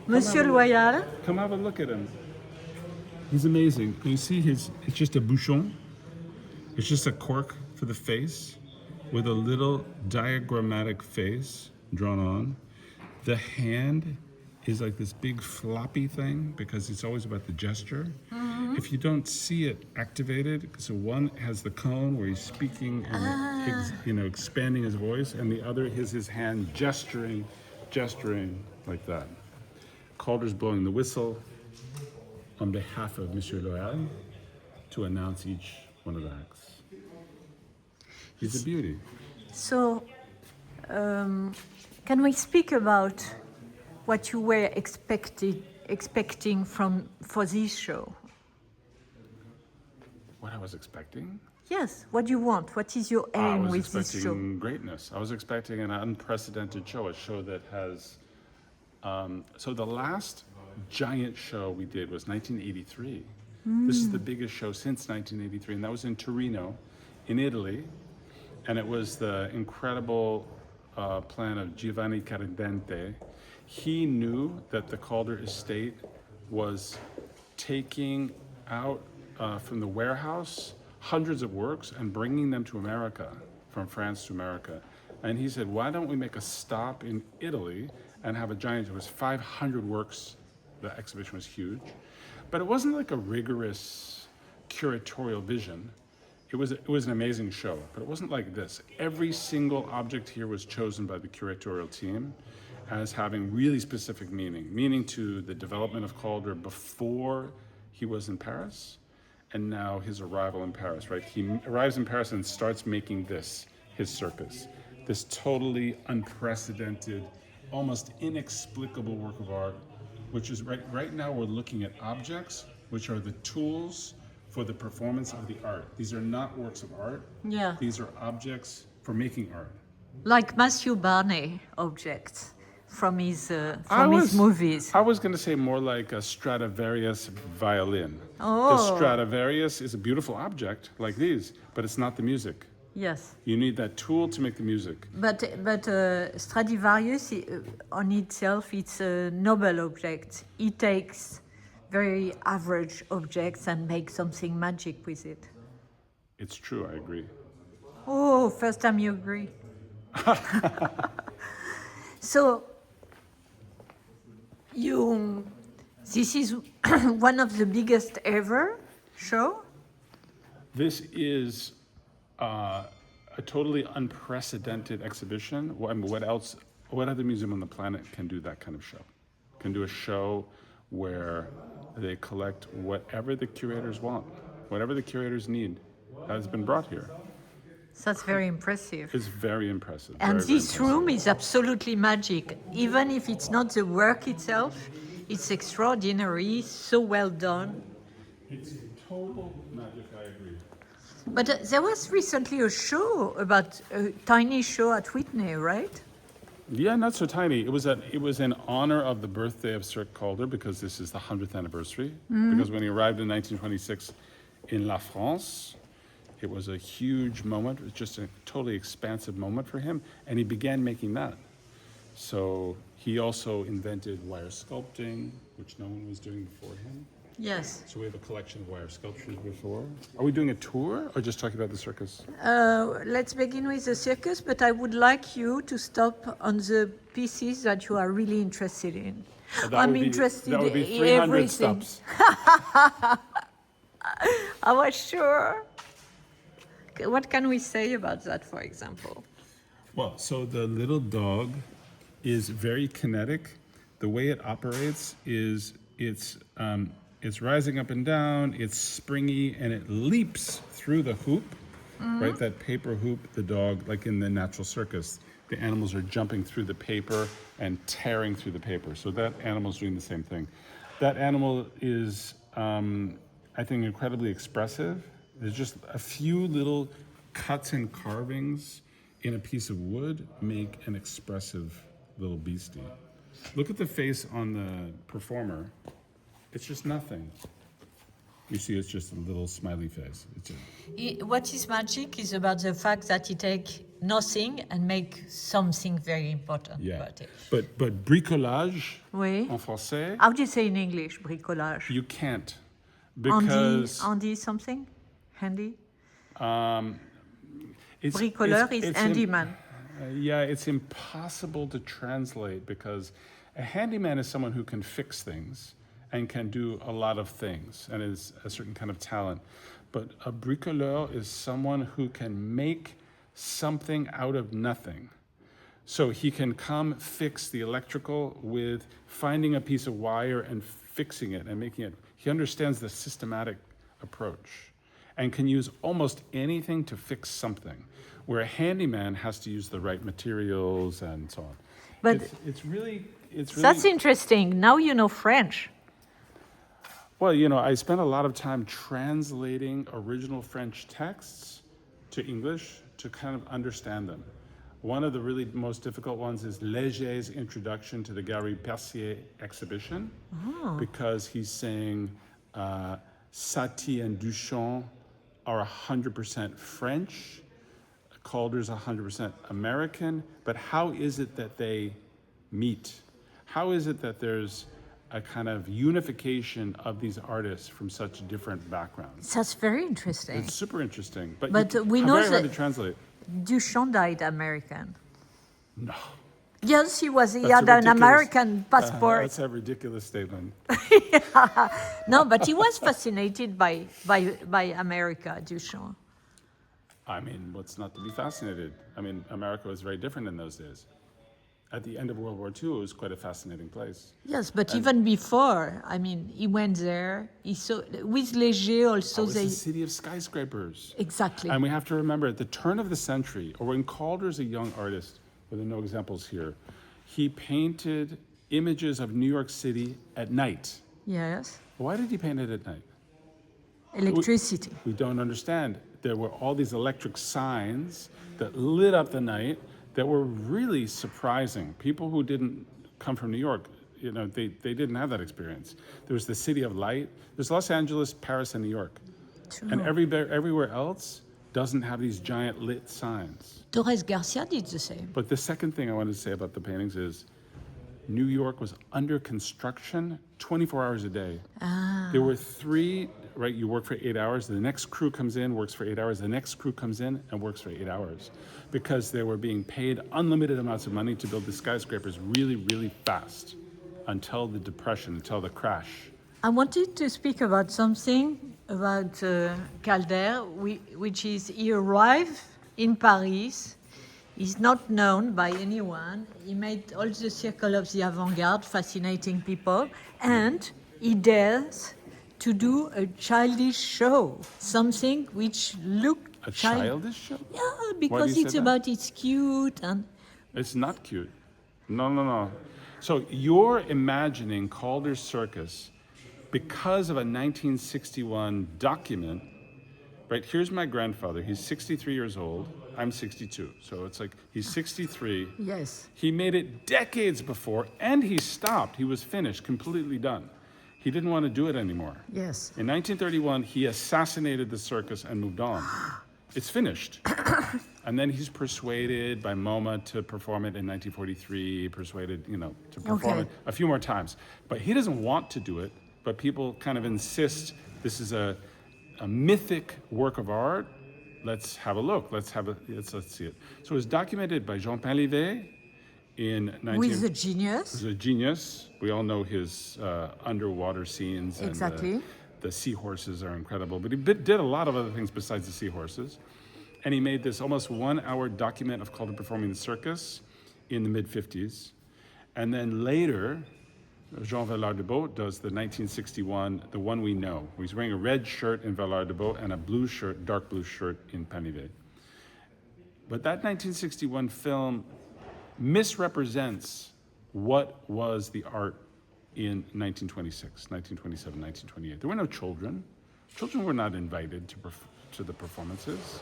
Monsieur Loyal. Come have a look at him. He's amazing. You see it's just a bouchon. It's just a cork for the face with a little diagrammatic face drawn on. The hand is like this big floppy thing because it's always about the gesture. Mm-hmm. If you don't see it activated, so one has the cone where he's speaking and expanding his voice, and the other is his hand gesturing like that. Calder's blowing the whistle on behalf of Monsieur Loyal to announce each one of the acts. He's a beauty. So, can we speak about what you were expecting for this show? What I was expecting? Yes. What do you want? What is your aim with this show? I was expecting greatness. I was expecting an unprecedented show, a show that has. So the last giant show we did was 1983. This is the biggest show since 1983, and that was in Torino, in Italy. And it was the incredible plan of Giovanni Caridente. He knew that the Calder estate was taking out from the warehouse hundreds of works and bringing them to America, from France to America. And he said, why don't we make a stop in Italy and have a giant, it was 500 works, the exhibition was huge. But it wasn't like a rigorous curatorial vision. It was an amazing show, but it wasn't like this. Every single object here was chosen by the curatorial team as having really specific meaning to the development of Calder before he was in Paris, and now his arrival in Paris, right? He arrives in Paris and starts making this, his circus, this totally unprecedented, almost inexplicable work of art, which is right now we're looking at objects, which are the tools for the performance of the art. These are not works of art. Yeah. These are objects for making art. Like Matthew Barney objects from his movies. I was going to say more like a Stradivarius violin. Oh. The Stradivarius is a beautiful object like these, but it's not the music. Yes. You need that tool to make the music. But Stradivarius on itself, it's a noble object. He takes very average objects and makes something magic with it. It's true, I agree. Oh, first time you agree. So, this is one of the biggest ever show? This is a totally unprecedented exhibition. I mean, what other museum on the planet can do that kind of show? Can do a show where they collect whatever the curators want, whatever the curators need, has been brought here. So that's very impressive. It's very impressive. And very, this room is absolutely magic. Even if it's not the work itself, it's extraordinary, so well done. It's total magic, I agree. But there was recently a show about a tiny show at Whitney, right? Yeah, not so tiny. It was in honor of the birthday of Sir Calder, because this is the 100th anniversary. Because when he arrived in 1926 in La France, it was a huge moment. It was just a totally expansive moment for him, and he began making that. So he also invented wire sculpting, which no one was doing before him. Yes. So we have a collection of wire sculptures before. Are we doing a tour or just talking about the circus? Let's begin with the circus, but I would like you to stop on the pieces that you are really interested in. I'm interested that would be in 300 everything. stops. I was sure. What can we say about that, for example? Well, so the little dog is very kinetic. The way it operates is it's rising up and down, it's springy, and it leaps through the hoop, right? That paper hoop, the dog, like in the natural circus, the animals are jumping through the paper and tearing through the paper. So that animal's doing the same thing. That animal is, I think, incredibly expressive. There's just a few little cuts and carvings in a piece of wood make an expressive little beastie. Look at the face on the performer. It's just nothing. You see, it's just a little smiley face. What is magic is about the fact that he takes nothing and make something very important about it. But bricolage, Oui. en français, How do you say in English, bricolage? you can't. Handy, Because handy something? Handy? Bricoleur is handyman. It's impossible to translate because a handyman is someone who can fix things and can do a lot of things and is a certain kind of talent. But a bricoleur is someone who can make something out of nothing. So he can come fix the electrical with finding a piece of wire and fixing it and making it. He understands the systematic approach and can use almost anything to fix something, where a handyman has to use the right materials and so on. But it's really that's interesting. Now you know French. Well, you know, I spent a lot of time translating original French texts to English to kind of understand them. One of the really most difficult ones is Léger's introduction to the Galerie Percier exhibition, because he's saying Satie and Duchamp are 100% French, Calder's 100% American, but how is it that they meet? How is it that there's a kind of unification of these artists from such different backgrounds? That's very interesting. It's super interesting, but we know very hard that to translate. Duchamp died American. No. Yes, he was. He That's had a an ridiculous- American passport. That's a ridiculous statement. No, but he was fascinated by America, Duchamp. I mean, what's not to be fascinated? I mean, America was very different in those days. At the end of World War II, it was quite a fascinating place. Yes, but even before, I mean, he went there. He saw with Léger also. It was the city of skyscrapers. Exactly. And we have to remember, at the turn of the century, or when Calder's a young artist, with no examples here, he painted images of New York City at night. Yes. Why did he paint it at night? Electricity. We don't understand. There were all these electric signs that lit up the night that were really surprising. People who didn't come from New York, you know, they didn't have that experience. There was the City of Light. There's Los Angeles, Paris, and New York. True. And everywhere else doesn't have these giant lit signs. Torres Garcia did the same. But the second thing I wanted to say about the paintings is New York was under construction 24 hours a day. There were three, right, you work for 8 hours, the next crew comes in, works for 8 hours, the next crew comes in and works for 8 hours, because they were being paid unlimited amounts of money to build the skyscrapers really, really fast until the depression, until the crash. I wanted to speak about something about Calder, which is he arrived in Paris. He's not known by anyone. He made all the circle of the avant-garde, fascinating people, and he dares to do a childish show, something which looked A childish show? Yeah, Why do because you it's say that? about it's cute and It's not cute. No. So you're imagining Calder's circus because of a 1961 document, right? Here's my grandfather. He's 63 years old. I'm 62. So it's like he's 63. yes. He made it decades before, and he stopped. He was finished, completely done. He didn't want to do it anymore. Yes. In 1931, he assassinated the circus and moved on. It's finished. And then he's persuaded by MoMA to perform it in 1943, persuaded, to perform it a few more times. But he doesn't want to do it, but people kind of insist this is a mythic work of art. Let's have a look. Let's see it. So it was documented by Jean Pain in With a genius. He's a genius. We all know his underwater scenes. Exactly. And the seahorses are incredible. But he did a lot of other things besides the seahorses. And he made this almost 1 hour document of Calder performing the circus in the mid-50s. And then later, Jean Vallard-de-Beau does the 1961, the one we know. He's wearing a red shirt in Vallard-de-Beau and a blue shirt, dark blue shirt in Panivet. But that 1961 film misrepresents what was the art in 1926, 1927, 1928. There were no children. Children were not invited to the performances.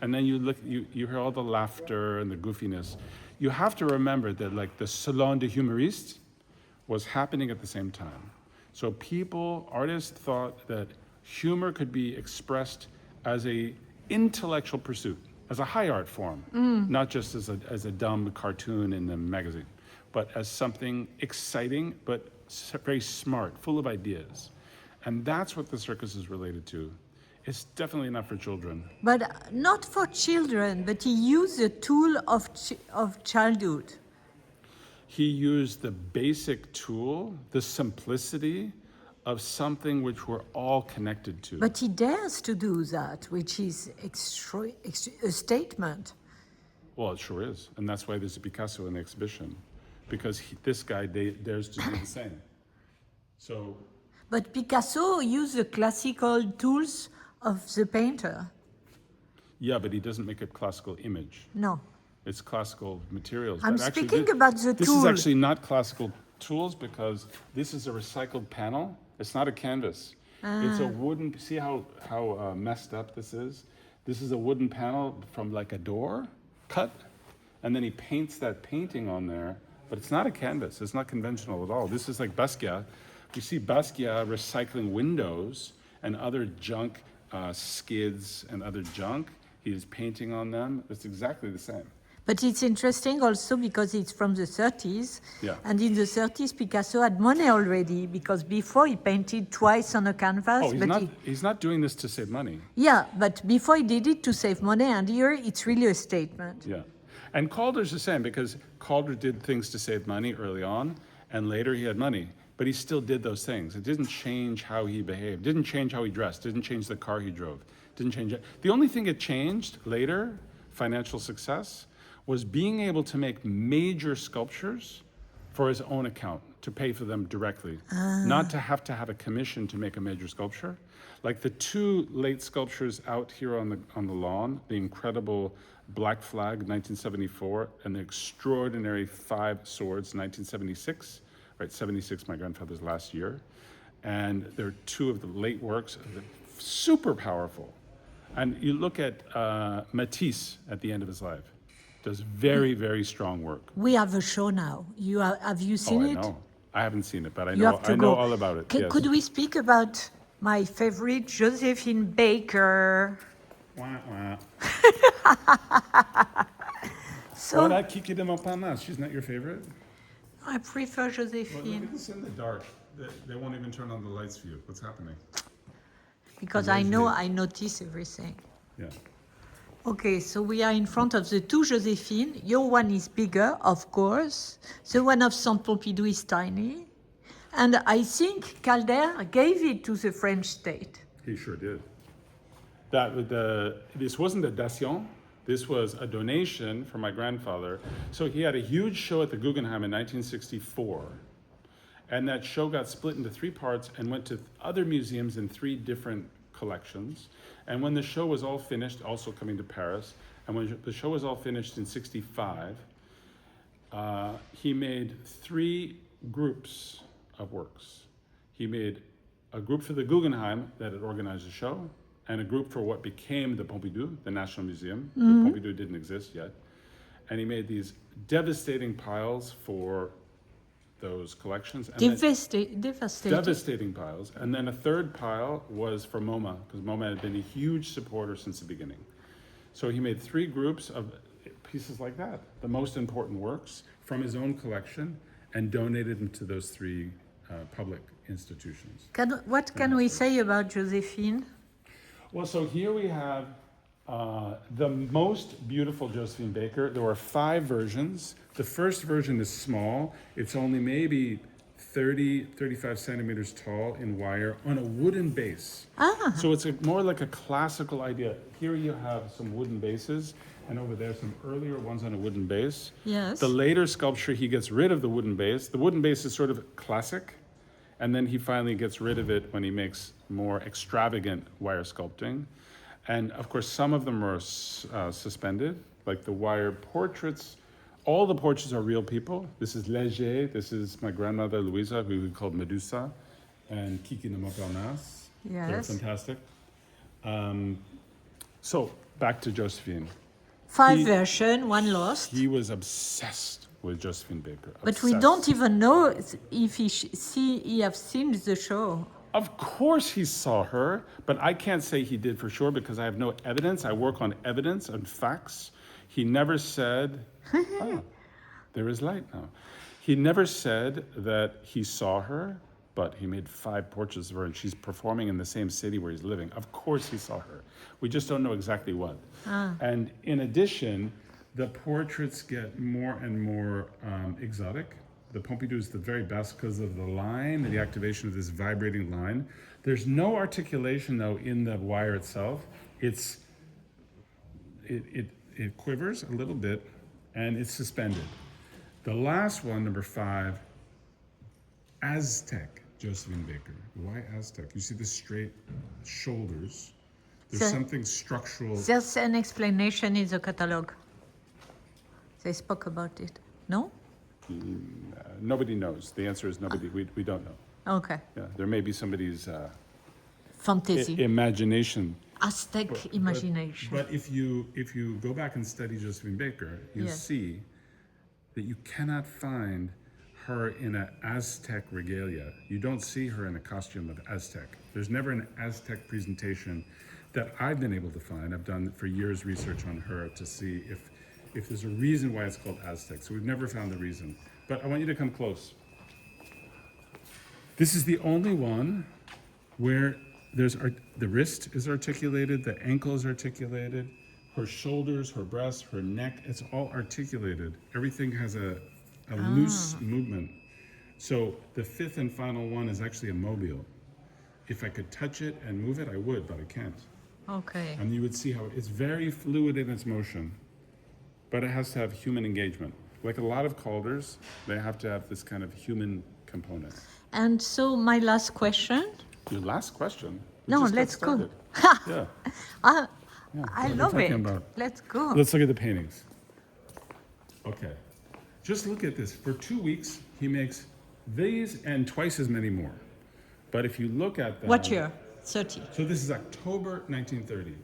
And then you hear all the laughter and the goofiness. You have to remember that like the Salon des Humoristes was happening at the same time. So artists thought that humor could be expressed as a intellectual pursuit. as a high art form, not just as a dumb cartoon in the magazine, but as something exciting, but very smart, full of ideas. And that's what the circus is related to. It's definitely not for children. But not for children, but he used the tool of childhood. He used the basic tool, the simplicity of something which we're all connected to. But he dares to do that, which is a statement. Well, it sure is. And that's why there's a Picasso in the exhibition, because this guy dares to do the same. So. But Picasso used the classical tools of the painter. Yeah, but he doesn't make a classical image. No. It's classical materials. I'm but actually, speaking about the this tool. This is actually not classical tools because this is a recycled panel. It's not a canvas. It's a wooden, see how messed up this is? This is a wooden panel from like a door, cut, and then he paints that painting on there, but it's not a canvas. It's not conventional at all. This is like Basquiat. You see Basquiat recycling windows and other junk, skids and other junk. He is painting on them. It's exactly the same. But it's interesting also because it's from the 30s. Yeah. And in the 30s, Picasso had money already because before he painted twice on a canvas. Oh, he's not doing this to save money. Yeah, but before he did it to save money, and here it's really a statement. Yeah. And Calder's the same because Calder did things to save money early on, and later he had money. But he still did those things. It didn't change how he behaved, didn't change how he dressed, didn't change the car he drove, didn't change it. The only thing it changed later, financial success, was being able to make major sculptures for his own account, to pay for them directly, not to have a commission to make a major sculpture. Like the two late sculptures out here on the lawn, the incredible Black Flag, 1974, and the extraordinary 5 Swords, 1976, right, 76, my grandfather's last year. And they're two of the late works, super powerful. And you look at Matisse at the end of his life. Does very, very strong work. We have a show now. Have you seen it? I know. I haven't seen it, but I You have to know go. all about it. Yes. Could we speak about my favorite, Josephine Baker? Wah, wah. So Oh, that Kiki de Montparnasse, she's not your favorite? I prefer Well, look Josephine at this in the dark. They won't even turn on the lights for you. What's happening? because I know I notice everything. Yeah. Okay, so we are in front of the two Josephine. Your one is bigger, of course. The one of Saint Pompidou is tiny. And I think Calder gave it to the French state. He sure did. This wasn't a dation. This was a donation from my grandfather. So he had a huge show at the Guggenheim in 1964. And that show got split into 3 parts and went to other museums in 3 different collections. And when the show was all finished, also coming to Paris, and when the show was all finished in 65, he made 3 groups of works. He made a group for the Guggenheim that had organized the show, and a group for what became the Pompidou, the National Museum. The Pompidou didn't exist yet. And he made these devastating piles for those collections. And Devastating. devastating piles. And then a third pile was for MoMA, because MoMA had been a huge supporter since the beginning. So he made 3 groups of pieces like that, the most important works from his own collection, and donated them to those 3 public institutions. What can we say about Josephine? Well, so here we have the most beautiful Josephine Baker. There were 5 versions. The first version is small. It's only maybe 35 centimeters tall in wire on a wooden base. So it's more like a classical idea. Here you have some wooden bases, and over there some earlier ones on a wooden base. Yes. The later sculpture, he gets rid of the wooden base. The wooden base is sort of classic, and then he finally gets rid of it when he makes more extravagant wire sculpting. And of course, some of them are suspended, like the wire portraits. All the portraits are real people. This is Léger. This is my grandmother, Louisa, who we called Medusa, and Kiki de Montparnasse. Yes. They're fantastic. So back to Josephine. 5 versions, 1 lost. He was obsessed with Josephine Baker. But we Obsessed. don't even know if he have seen the show. Of course he saw her, but I can't say he did for sure because I have no evidence. I work on evidence and facts. He never said, oh, there is light now. He never said that he saw her, but he made 5 portraits of her and she's performing in the same city where he's living. Of course he saw her. We just don't know exactly what. And in addition, the portraits get more and more exotic. The Pompidou is the very best because of the line, the activation of this vibrating line. There's no articulation though in the wire itself. It quivers a little bit and it's suspended. The last one, number 5, Aztec, Josephine Baker. Why Aztec? You see the straight shoulders. There's something structural. There's an explanation in the catalogue. They spoke about it. No? Nobody knows. The answer is nobody. We don't know. Okay. Yeah, there may be somebody's Fantasy. imagination. Aztec imagination. But if you go back and study Josephine Baker, you'll see that you cannot find her in an Aztec regalia. You don't see her in a costume of Aztec. There's never an Aztec presentation that I've been able to find. I've done for years research on her to see if there's a reason why it's called Aztec. So we've never found the reason. But I want you to come close. This is the only one where the wrist is articulated, the ankle is articulated, her shoulders, her breasts, her neck, it's all articulated. Everything has a loose movement. So the 5th and final one is actually a mobile. If I could touch it and move it, I would, but I can't. Okay. And you would see how it's very fluid in its motion, but it has to have human engagement. Like a lot of Calders, they have to have this kind of human component. And so my last question. Your last question? We No, just got let's go. started. Yeah. I what are we love talking it. about? Let's go. Let's look at the paintings. Okay. Just look at this. For 2 weeks, he makes these and twice as many more. But if you look at them... What year? 30. So this is October 1930.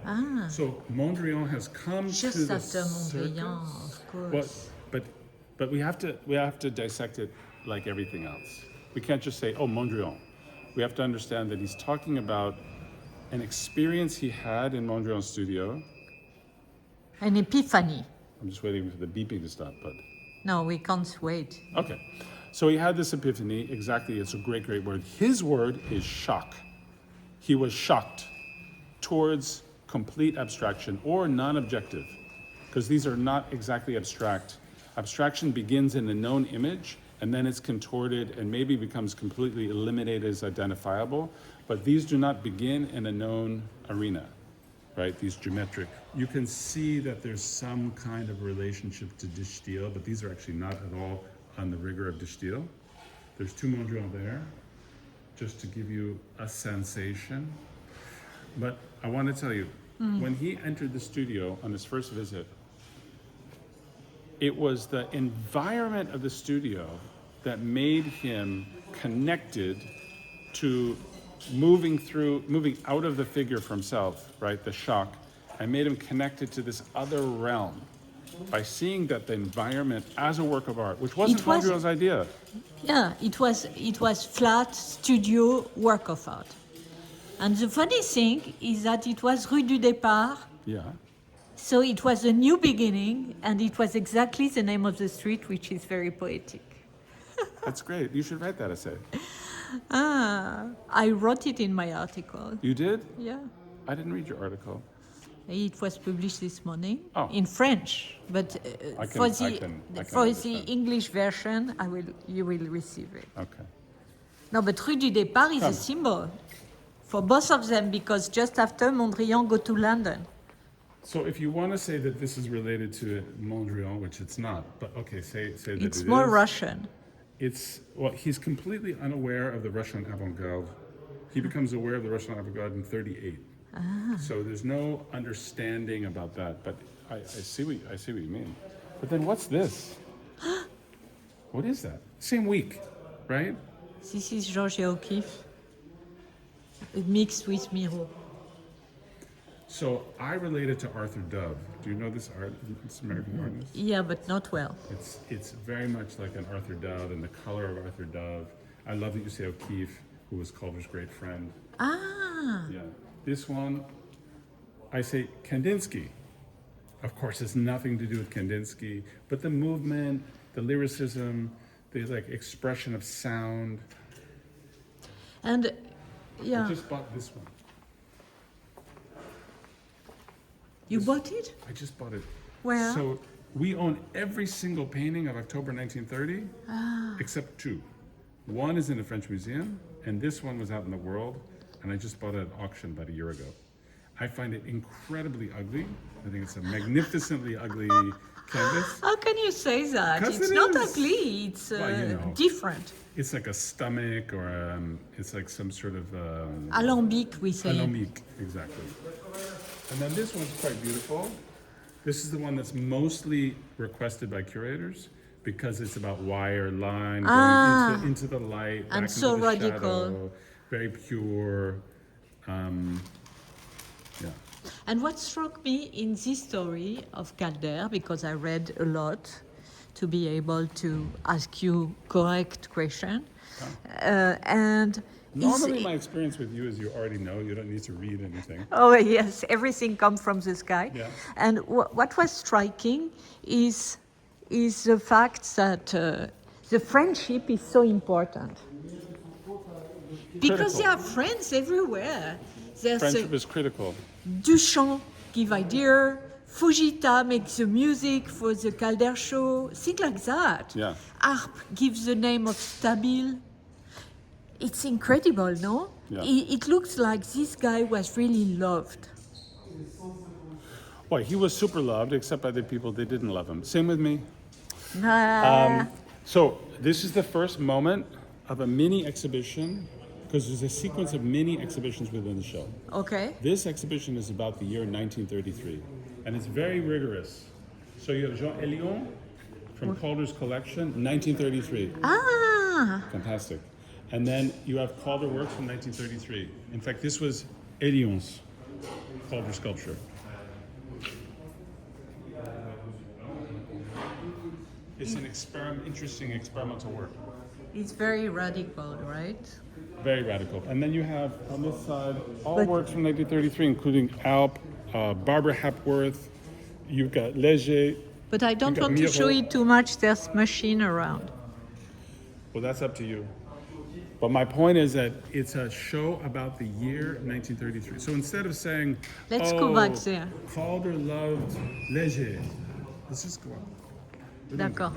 Ah. So Mondrian has come to Just the after Mondrian, circus. of course. But we have to dissect it like everything else. We can't just say, oh, Mondrian. We have to understand that he's talking about an experience he had in Mondrian's studio. An epiphany. I'm just waiting for the beeping to stop, but... No, we can't wait. Okay. So he had this epiphany, exactly, it's a great, great word. His word is shock. He was shocked towards complete abstraction or non-objective, because these are not exactly abstract. Abstraction begins in a known image, and then it's contorted and maybe becomes completely eliminated as identifiable, but these do not begin in a known arena, right? These geometric. You can see that there's some kind of relationship to de Stijl, but these are actually not at all on the rigor of de Stijl. There's 2 Mondrian there, just to give you a sensation. But I want to tell you, when he entered the studio on his first visit, it was the environment of the studio that made him connected to moving out of the figure for himself, right, the shock, and made him connected to this other realm by seeing that the environment as a work of art, which wasn't Mondrian's idea. Yeah, it was flat studio work of art. And the funny thing is that it was Rue du Départ. Yeah. So it was a new beginning, and it was exactly the name of the street, which is very poetic. That's great. You should write that essay. I wrote it in my article. You did? Yeah. I didn't read your article. It was published this morning Oh. in French, but for the English version, you will receive it. Okay. No, but Rue du Départ is a symbol for both of them, because just after Mondrian go to London. So if you want to say that this is related to Mondrian, which it's not, but okay, say that It's it more is. Russian. He's completely unaware of the Russian avant-garde. He becomes aware of the Russian avant-garde in 38. So there's no understanding about that, but I see what you mean. But then what's this? What is that? Same week, right? This is George O'Keeffe, mixed with Miro. So I relate it to Arthur Dove. Do you know this American artist? Yeah, but not well. It's very much like an Arthur Dove and the color of Arthur Dove. I love that you say O'Keeffe. who was Calder's great friend. Ah, Yeah. This one, I say Kandinsky. Of course, it's nothing to do with Kandinsky, but the movement, the lyricism, the like expression of sound. and I yeah, just bought this one. you bought it? I just bought it. Where? So we own every single painting of October 1930, except two. One is in the French Museum, and this one was out in the world, and I just bought it at auction about a year ago. I find it incredibly ugly. I think it's a magnificently ugly canvas. How can you say that? 'Cause It's it not is. ugly, it's Well, you know. different. It's like a stomach, or it's like some sort of Alambic, we say. alambic, exactly. And then this one's quite beautiful. This is the one that's mostly requested by curators because it's about wire line going into the light, And back so into the radical. shadow, very pure. Yeah. And what struck me in this story of Calder, because I read a lot to be able to ask you correct question, and Normally, my experience with you is you already know. You don't need to read anything. oh yes, everything comes from the sky. Yeah. And what was striking is the fact that the friendship is so important. Because Critical. there are friends everywhere. There's Friendship is critical. Duchamp give idea, Fujita makes the music for the Calder show, things like that. Yeah. Harp gives the name of Stabil. It's incredible, no? Yeah. It looks like this guy was really loved. Well, he was super loved, except by the people that didn't love him. Same with me. So this is the first moment of a mini exhibition, because there's a sequence of mini exhibitions within the show. Okay. This exhibition is about the year 1933, and it's very rigorous. So you have Jean Elion from Calder's collection, 1933. Ah, Fantastic. And then you have Calder works from 1933. In fact, this was Elion's Calder sculpture. It's an interesting experimental work. it's very radical, right? Very radical. And then you have on this side all works from 1933, including Alp, Barbara Hepworth. You've got Léger. But I don't You got want to show Miro. it too much. There's machine around. Well, that's up to you. But my point is that it's a show about the year 1933. So instead of saying, Let's go back there. Calder loved Léger. Let's just go on. D'accord.